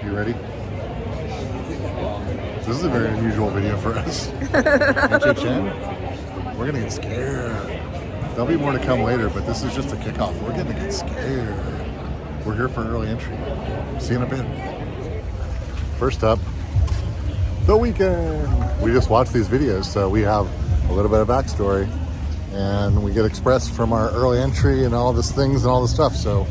You ready? This is a very unusual video for us. HHN, we're gonna get scared. There'll be more to come later, but this is just a kickoff. We're gonna get scared. We're here for early entry. See you in a bit. First up, the weekend. We just watched these videos, so we have a little bit of backstory, and we get expressed from our early entry and all this things and all this stuff. So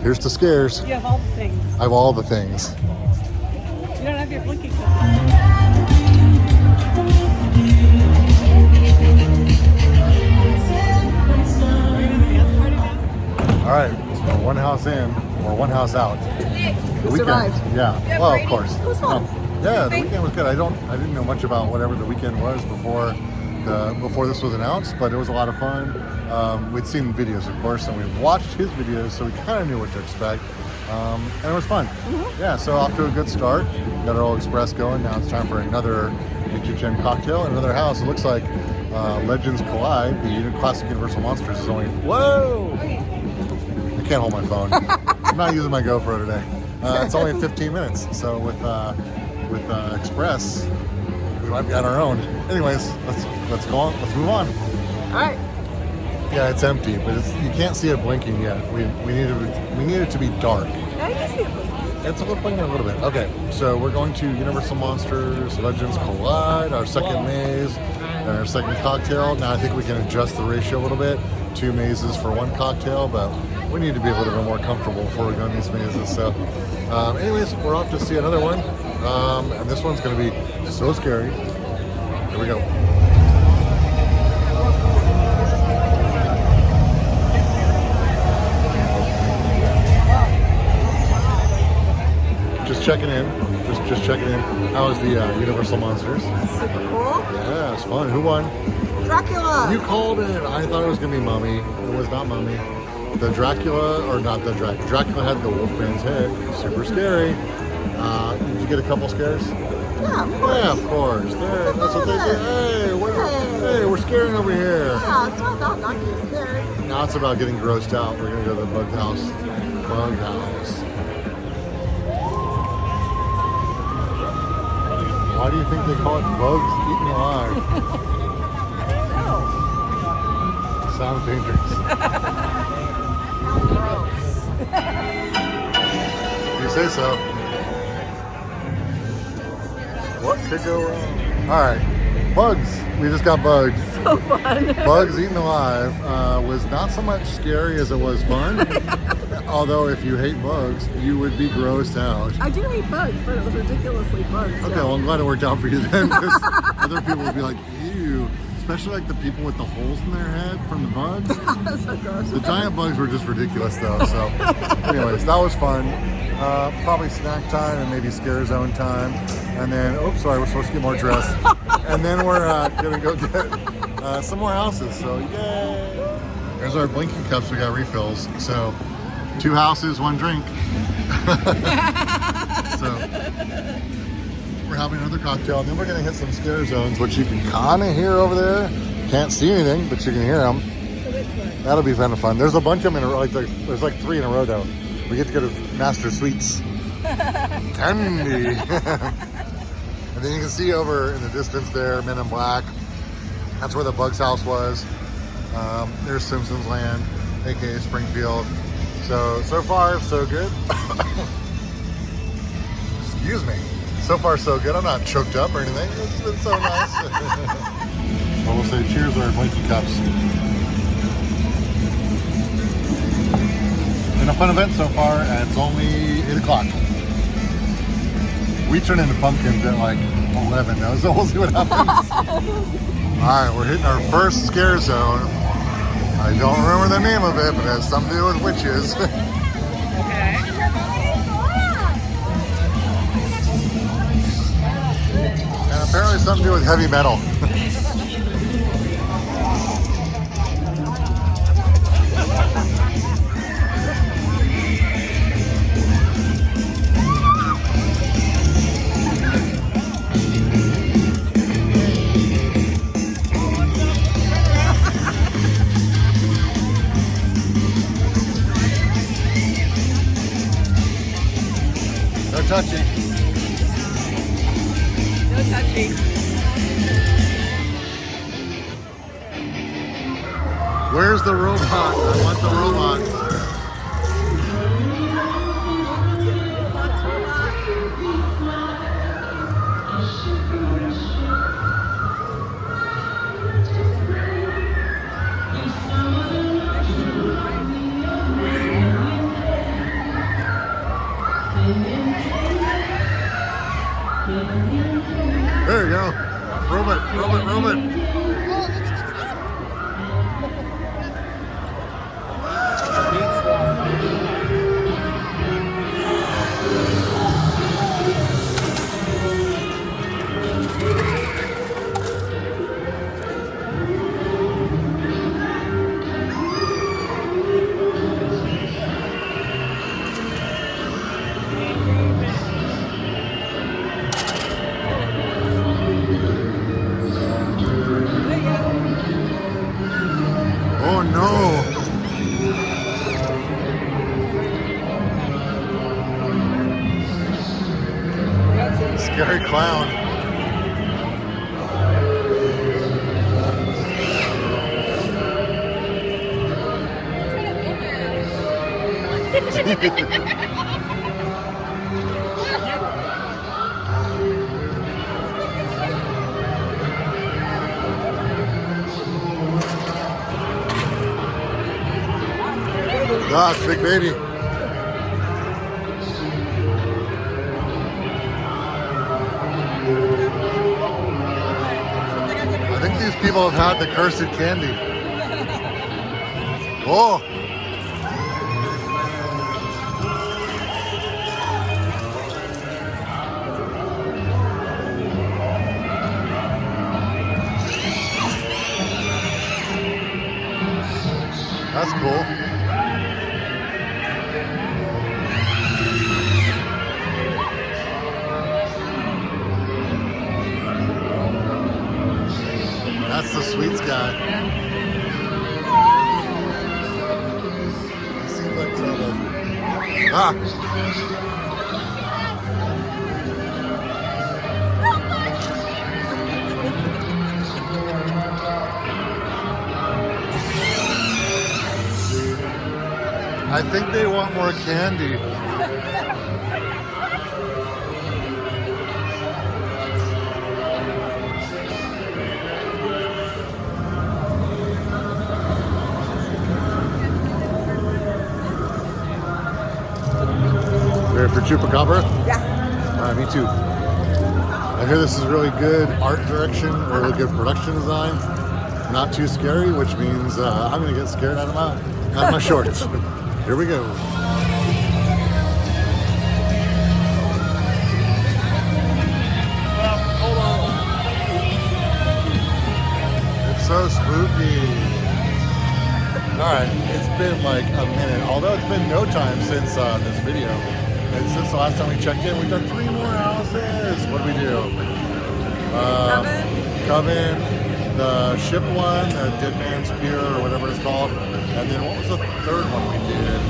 here's to scares. You have all the things. I have all the things. You don't have your blinking cup. All right, so one house in, or one house out. The weekend, survived. yeah. Well, of course. It was fun. Yeah, the weekend was good. I didn't know much about whatever the weekend was before this was announced, but it was a lot of fun. We'd seen videos, of course, and we watched his videos, so we kind of knew what to expect. And it was fun. Mm-hmm. Yeah, so off to a good start. Got our old express going. Now it's time for another HHN cocktail, another house. It looks like Legends Collide, the classic Universal Monsters, is only. Whoa! I can't hold my phone. I'm not using my GoPro today. It's only 15 minutes. So with Express, we might be on our own. Anyways, let's go on. Let's move on. All right. Yeah, it's empty, but you can't see it blinking yet. We need it to be dark. Now you can see it blinking. It's blinking a little bit. Okay, so we're going to Universal Monsters Legends Collide, our second maze, and our second cocktail. Now I think we can adjust the ratio a little bit. 2 mazes for 1 cocktail, but we need to be a little bit more comfortable before we go in these mazes. So anyways, we're off to see another one. And this one's going to be so scary. Here we go. Just checking in. Just checking in. How was the Universal Monsters? Super cool. Yeah, it's fun. Who won? Dracula. You called it. I thought it was going to be Mummy. It was not Mummy. The Dracula, or not the Dracula. Dracula had the Wolfman's head. Super scary. Did you get a couple scares? Yeah, of course. Yeah, of course. There, that's what they did. Hey, we're scaring over here. Yeah, it's not about not getting scared. Now it's about getting grossed out. We're going to go to the bug house. Bug house. Why do you think they call it bugs eaten alive? Sounds dangerous. You say so. What could go wrong? All right, bugs. We just got bugs. So fun. Bugs eaten alive was not so much scary as it was fun. Although if you hate bugs, you would be grossed out. I do hate bugs, but it was ridiculously fun. So. Okay, well I'm glad it worked out for you then, because other people would be like, ew. Especially like the people with the holes in their head from the bugs. That's so gross. The giant bugs were just ridiculous though. So anyways, that was fun. Probably snack time and maybe scare zone time. And then, oops, sorry, we're supposed to get more dressed. And then we're gonna go get some more houses. So yay! There's our blinking cups. We got refills. So 2 houses, 1 drink. So we're having another cocktail, and then we're gonna hit some scare zones, which you can kind of hear over there. Can't see anything, but you can hear them. That'll be kind of fun. There's a bunch of them in a row. There's like 3 in a row though. We get to go to Master Suites. Candy. And then you can see over in the distance there, Men in Black. That's where the Bugs house was. There's Simpsons Land, aka Springfield. So far, so good. Excuse me. So far, so good. I'm not choked up or anything. It's been so nice. Well, we'll say cheers to our blinky cups. Been a fun event so far, and it's only 8 o'clock. We turn into pumpkins at like 11 though, so we'll see what happens. Alright, we're hitting our first scare zone. I don't remember the name of it, but it has something to do with witches. Okay. And apparently something to do with heavy metal. touchy. No touchy. Where's the robot? I want the robot. There you go. Robot, robot, robot. Oh no! Scary clown. Ah, it's a big baby. I think these people have had the cursed candy. Oh! That's cool. That's the sweets guy. He seems like trouble. Ah! I think they want more candy. Ready for Chupacabra? Yeah. Alright, me too. I hear this is really good art direction, really good production design. Not too scary, which means I'm gonna get scared out of my shorts. Here we go. It's so spooky. Alright, it's been like a minute, although it's been no time since this video. And since the last time we checked in, we've done 3 more houses. What do we do? Coven, the ship one, the Dead Man's Pier or whatever it's called. And then what was the third one we did?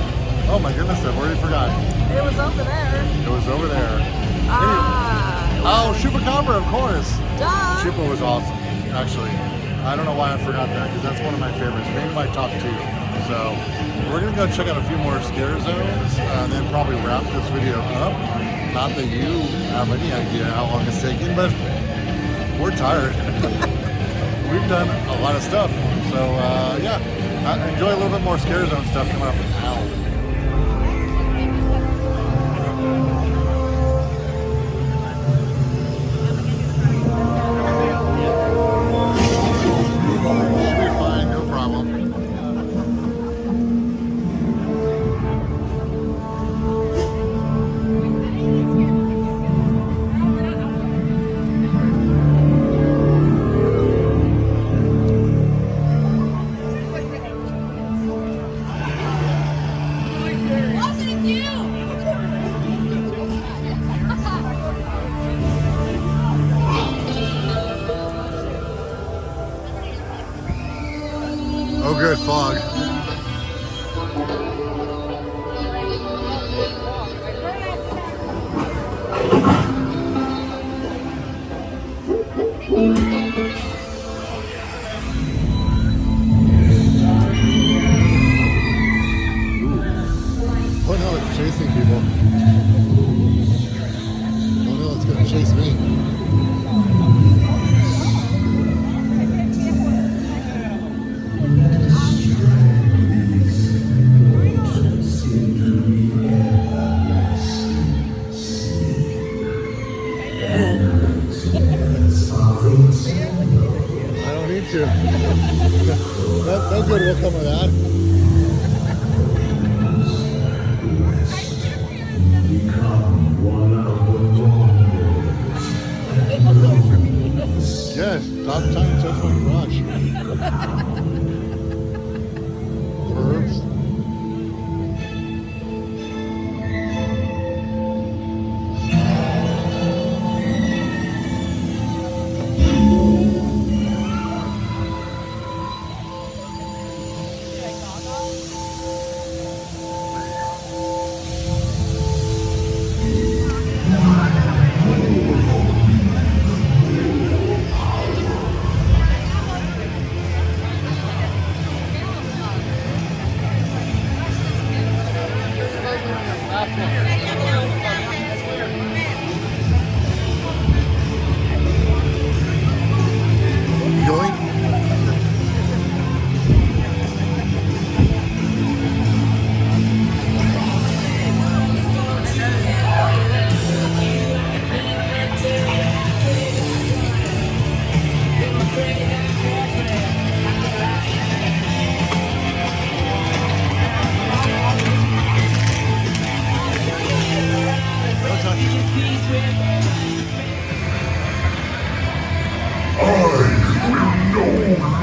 Oh my goodness, I've already forgotten. It was over there. It was over there. Oh, Chupacabra, of course. Duh. Chupa was awesome, actually. I don't know why I forgot that, because that's one of my favorites. Maybe my top 2. So we're going to go check out a few more scare zones, and then probably wrap this video up. Not that you have any idea how long it's taking, but we're tired. We've done a lot of stuff. So yeah, enjoy a little bit more scare zone stuff coming up now. Oh, good fog. too. No good will come of that. Yes, top time to touch my crotch. Pervs. Yoink.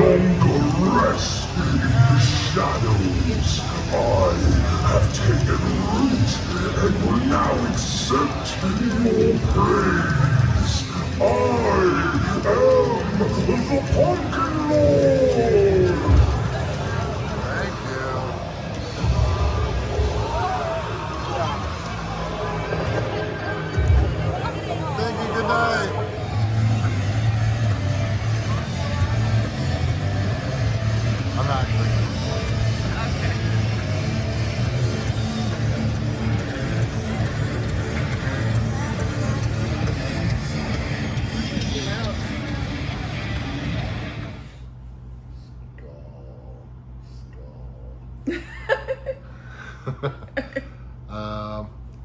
Longer rest in the shadows. I have taken root and will now accept your praise. I am the Pumpkin Lord. Thank you. Thank you. Good night. I'm not drinking.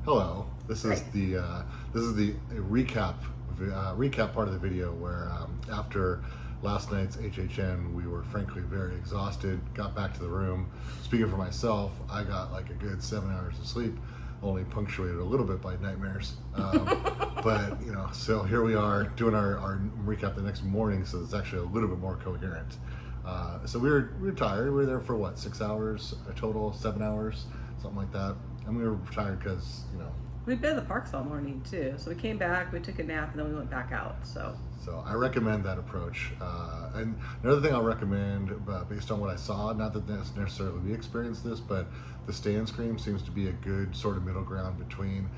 Hello. This is the recap part of the video where after last night's HHN we were frankly very exhausted. Got back to the room. Speaking for myself, I got like a good 7 hours of sleep, only punctuated a little bit by nightmares. But you know, so here we are doing our recap the next morning, so it's actually a little bit more coherent. So we were tired. We were there for what, 6 hours total, 7 hours, something like that. And we were tired because, you know, we've been in the parks all morning too. So we came back, we took a nap, and then we went back out. So I recommend that approach. And another thing I'll recommend, based on what I saw, not that necessarily we experienced this, but the stand scream seems to be a good sort of middle ground between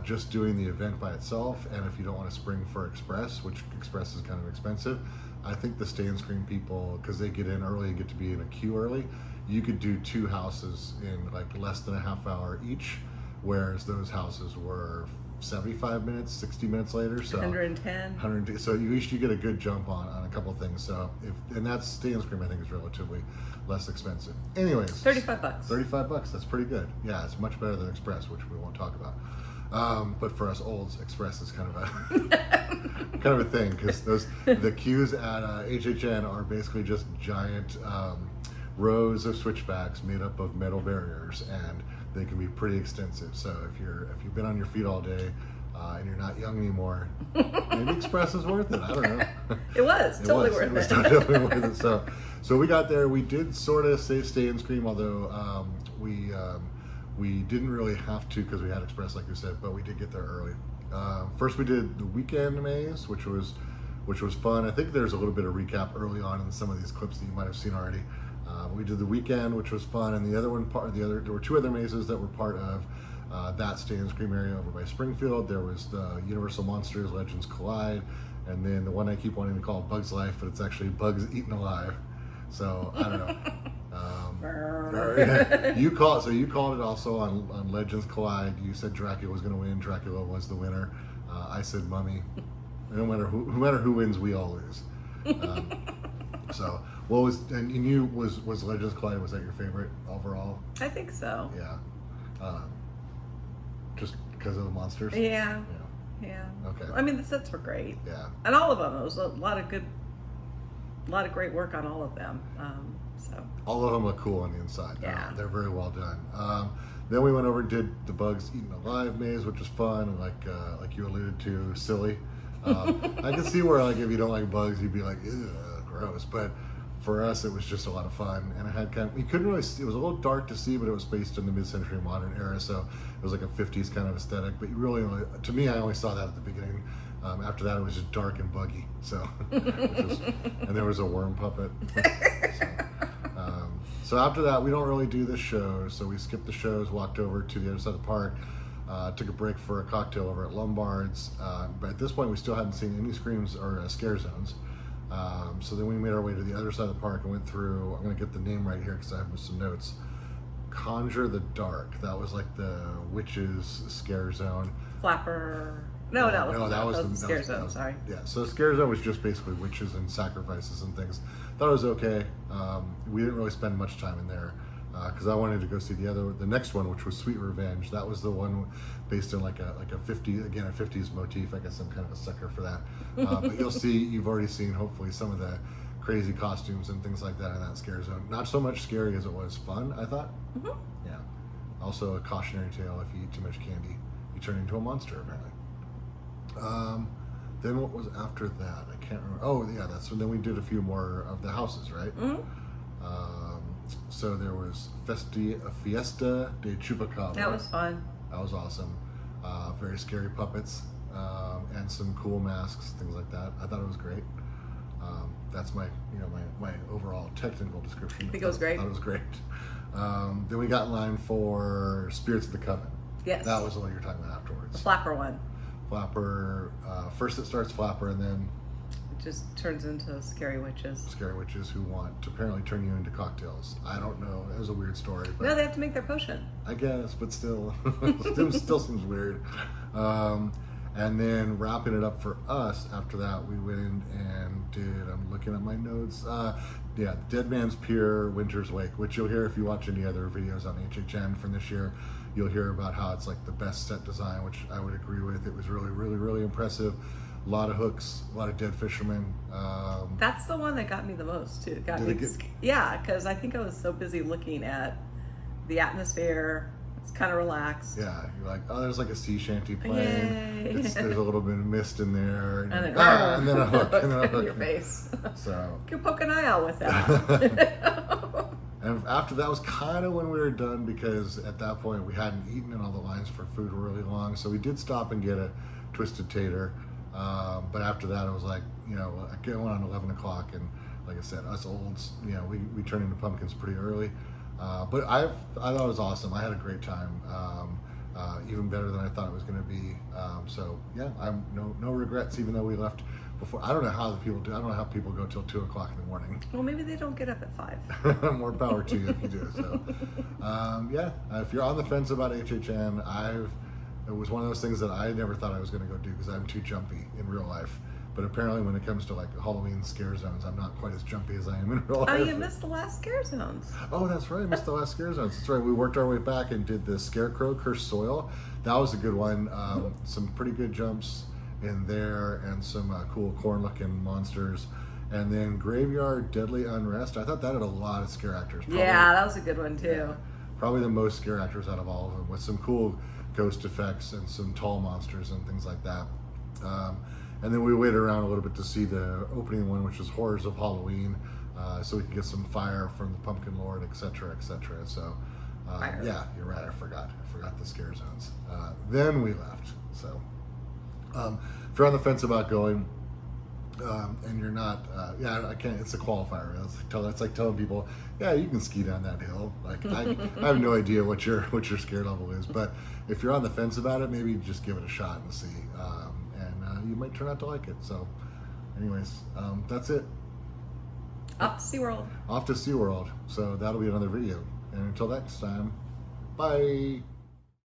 just doing the event by itself, and if you don't want to spring for Express, which Express is kind of expensive, I think the stand scream people, because they get in early and get to be in a queue early, you could do 2 houses in like less than a half hour each, whereas those houses were 75 minutes, 60 minutes later. So 110. So you get a good jump on a couple of things. So and that's stand scream, I think, is relatively less expensive. Anyways, $35. $35. That's pretty good. Yeah, it's much better than Express, which we won't talk about. But for us olds, Express is kind of a thing, because the queues at HHN are basically just giant rows of switchbacks made up of metal barriers, and they can be pretty extensive. So if you've been on your feet all day and you're not young anymore, maybe Express is worth it. I don't know. It was totally worth it. It was totally worth it. So we got there. We did sort of stay and scream, although we didn't really have to because we had Express, like we said, but we did get there early. First we did the weekend maze, which was fun. I think there's a little bit of recap early on in some of these clips that you might have seen already. We did the weekend, which was fun, and there were 2 other mazes that were part of that Stay and Scream area over by Springfield. There was the Universal Monsters Legends Collide, and then the one I keep wanting to call Bugs Life, but it's actually Bugs Eaten Alive. So I don't know. You called it also on Legends Collide. You said Dracula was going to win. Dracula was the winner. I said Mummy. No matter who wins, we all lose. So what was Legends Collide? Was that your favorite overall? I think so. Yeah. Just because of the monsters. Yeah. Yeah. Yeah. Okay. I mean, the sets were great. Yeah. And all of them. It was a lot of good a lot of great work on all of them. So All of them look cool on the inside. Yeah. They're very well done. Then we went over and did the Bugs Eaten Alive maze, which was fun, and like you alluded to, silly. I can see where like if you don't like bugs, you'd be like, ew, gross. But for us, it was just a lot of fun, and it had you couldn't really see, it was a little dark to see, but it was based in the mid-century modern era, so it was like a 50s kind of aesthetic. But you really only, to me, I only saw that at the beginning. After that, it was just dark and buggy. So, and there was a worm puppet. So after that, we don't really do the shows, so we skipped the shows, walked over to the other side of the park, took a break for a cocktail over at Lombard's, but at this point we still hadn't seen any screams or scare zones. So then we made our way to the other side of the park and went through, I'm going to get the name right here because I have some notes, Conjure the Dark. That was like the witches scare zone. Flapper. No, that was the scare zone. Sorry. Yeah, so the scare zone was just basically witches and sacrifices and things. Thought it was okay. We didn't really spend much time in there because I wanted to go see the next one, which was Sweet Revenge. That was the one based in like a 50s motif. I guess I'm kind of a sucker for that. But you've already seen hopefully some of the crazy costumes and things like that in that scare zone. Not so much scary as it was fun, I thought. Mm-hmm. Yeah. Also a cautionary tale: if you eat too much candy, you turn into a monster apparently. Then what was after that? I can't remember. Oh yeah, that's when then we did a few more of the houses, right? Mm-hmm. So there was Fiesta de Chupacabra. That was fun. That was awesome. Very scary puppets and some cool masks, things like that. I thought it was great. That's my overall technical description. I think it was great. I thought it was great. Then we got in line for Spirits of the Coven. Yes. That was the one you were talking about afterwards. The flapper one. Flapper. First it starts Flapper, and then It just turns into scary witches. scary witches who want to apparently turn you into cocktails. I don't know. It was a weird story. But No, they have to make their potion. I guess, but still, still seems weird. And then wrapping it up for us, after that, we went in and did, I'm looking at my notes, Dead Man's Pier, Winter's Wake, which you'll hear if you watch any other videos on HHN from this year. You'll hear about how it's like the best set design, which I would agree with. It was really, really, really impressive. A lot of hooks, a lot of dead fishermen. That's the one that got me the most, too. Did Yeah, because I think I was so busy looking at the atmosphere. It's kind of relaxed. Yeah, you're like, oh, there's like a sea shanty playing. Yay. There's a little bit of mist in there. And then, and then a hook. And then a in hook. your face. So. You can poke an eye out with that. And after that was kind of when we were done, because at that point we hadn't eaten and all the lines for food were really long. So we did stop and get a Twisted Tater. But after that, it was like, I went on 11 o'clock, and like I said, us olds, we turn into pumpkins pretty early. But I thought it was awesome. I had a great time, even better than I thought it was going to be. So yeah, I'm no regrets, even though we left before. I don't know how the people do. I don't know how people go till 2 o'clock in the morning. Well, maybe they don't get up at 5. More power to you if you do. So if you're on the fence about HHN, it was one of those things that I never thought I was going to go do because I'm too jumpy in real life. But apparently when it comes to like Halloween scare zones, I'm not quite as jumpy as I am in real life. Oh, you missed the last scare zones. Oh, that's right. I missed the last scare zones. That's right. We worked our way back and did the Scarecrow Cursed Soil. That was a good one. Some pretty good jumps in there and some cool corn-looking monsters. And then Graveyard Deadly Unrest. I thought that had a lot of scare actors. Probably, yeah, that was a good one too. Yeah, probably the most scare actors out of all of them, with some cool ghost effects and some tall monsters and things like that. And then we waited around a little bit to see the opening one, which was Horrors of Halloween, so we could get some fire from the Pumpkin Lord, etc., etc. So, yeah, you're right. I forgot the scare zones. Then we left. So, if you're on the fence about going, and you're not, I can't. It's a qualifier. It's like telling people, yeah, you can ski down that hill. Like I have no idea what your scare level is, but if you're on the fence about it, maybe just give it a shot and see. You might turn out to like it. So, anyways, that's it. Off to SeaWorld. Off to SeaWorld. So that'll be another video. And until next time, bye.